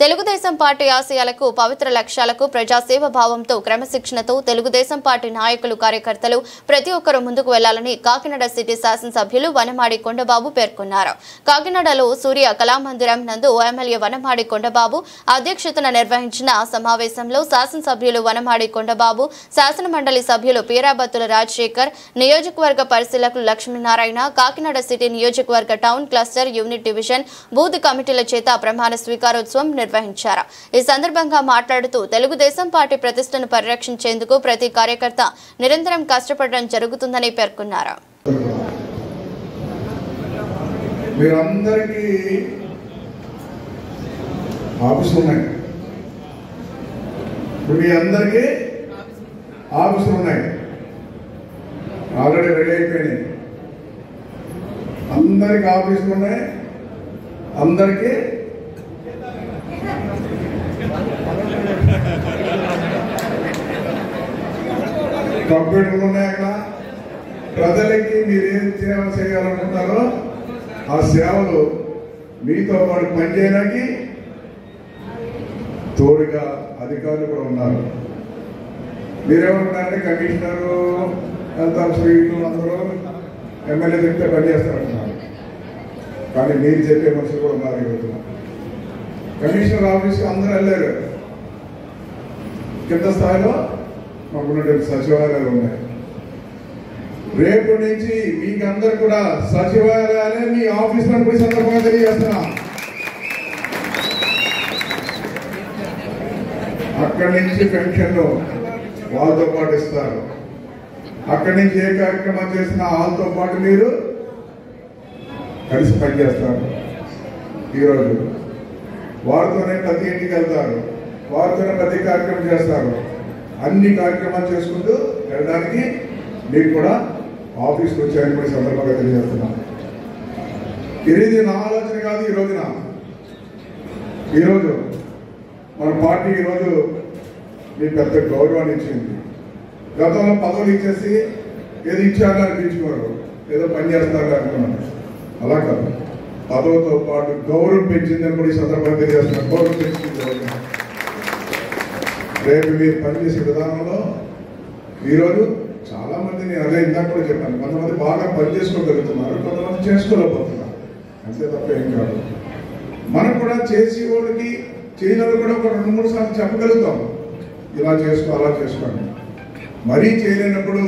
Telugu Desam party ఆశయాలకు పవిత్ర లక్ష్యాలకు ప్రజాసేవ భావంతో క్రమశిక్షణతో తెలుగుదేశం పార్టీ నాయకులు కార్యకర్తలు ప్రతి ఒక్కరూ ముందుకు వెళ్లాలని కాకినాడ సిటీ శాసనసభ్యులు వనమాడి కొండబాబు పేర్కొన్నారు. కాకినాడలో సూర్య కళామందిరం నందు ఎమ్మెల్యే వనమాడి కొండబాబు అధ్యక్షతన నిర్వహించిన సమావేశంలో శాసనసభ్యులు వనమాడి కొండబాబు, శాసన మండలి సభ్యులు పీరాబత్తుల రాజశేఖర్, నియోజకవర్గ పరిశీలకులు లక్ష్మీనారాయణ, కాకినాడ సిటీ నియోజకవర్గ town cluster unit division booth కమిటీల చేత ప్రమాణ స్వీకారోత్సవం నిర్వహించారు. ఈ సందర్భంగా మాట్లాడుతూ తెలుగుదేశం పార్టీ ప్రతిష్టను పరిరక్షించేందుకు ప్రతి కార్యకర్త నిరంతరం కష్టపడడం జరుగుతుందని పేర్కొన్నారు. ఆల్రెడీ రెడీ అయిపోయినాయి. అందరికి ఆఫీసులు ఉన్నాయి, అందరికీ కంప్యూటర్లు ఉన్నాయి. అక్కడ ప్రజలకి మీరేం సేవ చేయాలనుకుంటారో ఆ సేవలు మీతో పాటు పనిచేయడానికి తోడుగా అధికారులు కూడా ఉన్నారు. మీరేమనుకున్నారంటే కమిషనరు హెల్త్ ఆఫీసర్లు అందరూ ఎమ్మెల్యే చెప్తే పనిచేస్తారంటున్నారు. కానీ మీరు చెప్పే మనుషులు కూడా ఉన్నారు. ఈరోజు కమిషనర్ ఆఫీస్కి అందరూ వెళ్ళారు. కింద స్థాయిలో మాకున్నటువంటి సచివాలయాలు ఉన్నాయి. రేపు నుంచి మీకు అందరు కూడా సచివాలయాలే మీ ఆఫీసులను పోయి సందర్భంగా తెలియజేస్తున్నా. అక్కడి నుంచి పెన్షన్లు వాళ్ళతో పాటు ఇస్తారు. అక్కడి నుంచి ఏ కార్యక్రమం చేసినా వాళ్ళతో పాటు మీరు కలిసి పనిచేస్తారు. ఈరోజు వారితోనే ప్రతి ఇంటికి వెళ్తారు, వారితోనే ప్రతి కార్యక్రమం చేస్తారు. అన్ని కార్యక్రమాలు చేసుకుంటూ వెళ్ళడానికి మీరు కూడా ఆఫీస్కి వచ్చాయని కూడా సందర్భంగా తెలియజేస్తున్నాను. ఇది నా ఆలోచన కాదు. ఈరోజు మన పార్టీ ఈరోజు మీ పెద్ద గౌరవాన్ని ఇచ్చింది. గతంలో పదవులు ఇచ్చేసి ఏది ఇచ్చారని అనిపించుకోరు, ఏదో పని చేస్తారు అనుకున్నాను. అలా కాదు, పదవుతో పాటు గౌరవం పెంచిందని కూడా ఈ సందర్భంగా తెలియజేస్తున్నాను. గౌరవం పెంచింది. రేపు మీరు పనిచేసే విధానంలో ఈరోజు చాలా మందిని అదే ఇందాక కూడా చెప్పాను, కొంతమంది బాగా పని చేసుకోగలుగుతున్నారు, కొంతమంది చేసుకోలేకపోతున్నారు. అంతే తప్ప ఏం కాదు. మనం కూడా చేసి వాళ్ళకి చేయడం కూడా ఒక 2-3 సార్లు చెప్పగలుగుతాం, ఇలా చేసుకో అలా చేసుకోండి. మరీ చేయలేనప్పుడు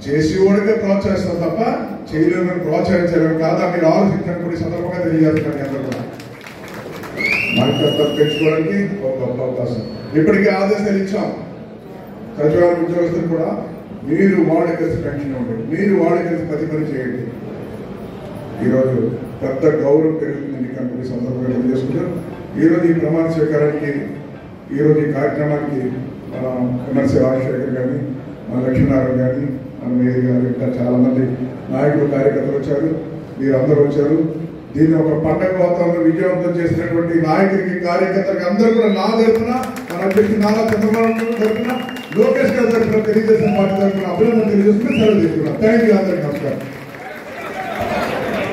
చేసేవాడికే ప్రోత్సహిస్తాం తప్ప చేయలేని ప్రోత్సహించడం కాదా మీరు ఆలోచించడం కూడా సందర్భంగా తెలియజేస్తున్నాను. అందరూ కూడా మనకు పెంచుకోవడానికి ఒక గొప్ప అవకాశం. ఇప్పటికే ఆదేశాలు ఇచ్చాం సచివాలయ ఉద్యోగస్తులు కూడా, మీరు వార్డు కలిసి పెన్షన్ ఉండండి, మీరు వార్డు కలిసి ప్రతి పని చేయండి. ఈరోజు పెద్ద గౌరవం పెరుగుతుంది కంపెనీ సందర్భంగా తెలియజేసుకుంటారు. ఈరోజు ఈ ప్రమాణ స్వీకారానికి, ఈరోజు ఈ కార్యక్రమానికి మన ఎమ్మెల్సీ రాజశేఖర్ కానీ, మన లక్ష్మీనారాయణ కానీ, మన మేయర్ గారు, ఇంకా చాలా మంది నాయకులు కార్యకర్తలు వచ్చారు. మీరందరూ వచ్చారు. దీన్ని ఒక పండగ వాతావరణం విజయవంతం చేసినటువంటి నాయకుడికి, కార్యకర్తలకు అందరూ కూడా నా తరఫున, మన అధ్యక్షుడు నారా చంద్రబాబు తరఫున, లోకేష్ గారి తరఫున, తెలుగుదేశం పార్టీ తరఫున అభినందన తెలియజేస్తున్నా. సెలవు తీసుకున్నాను. Thank you. అందరికీ నమస్కారం.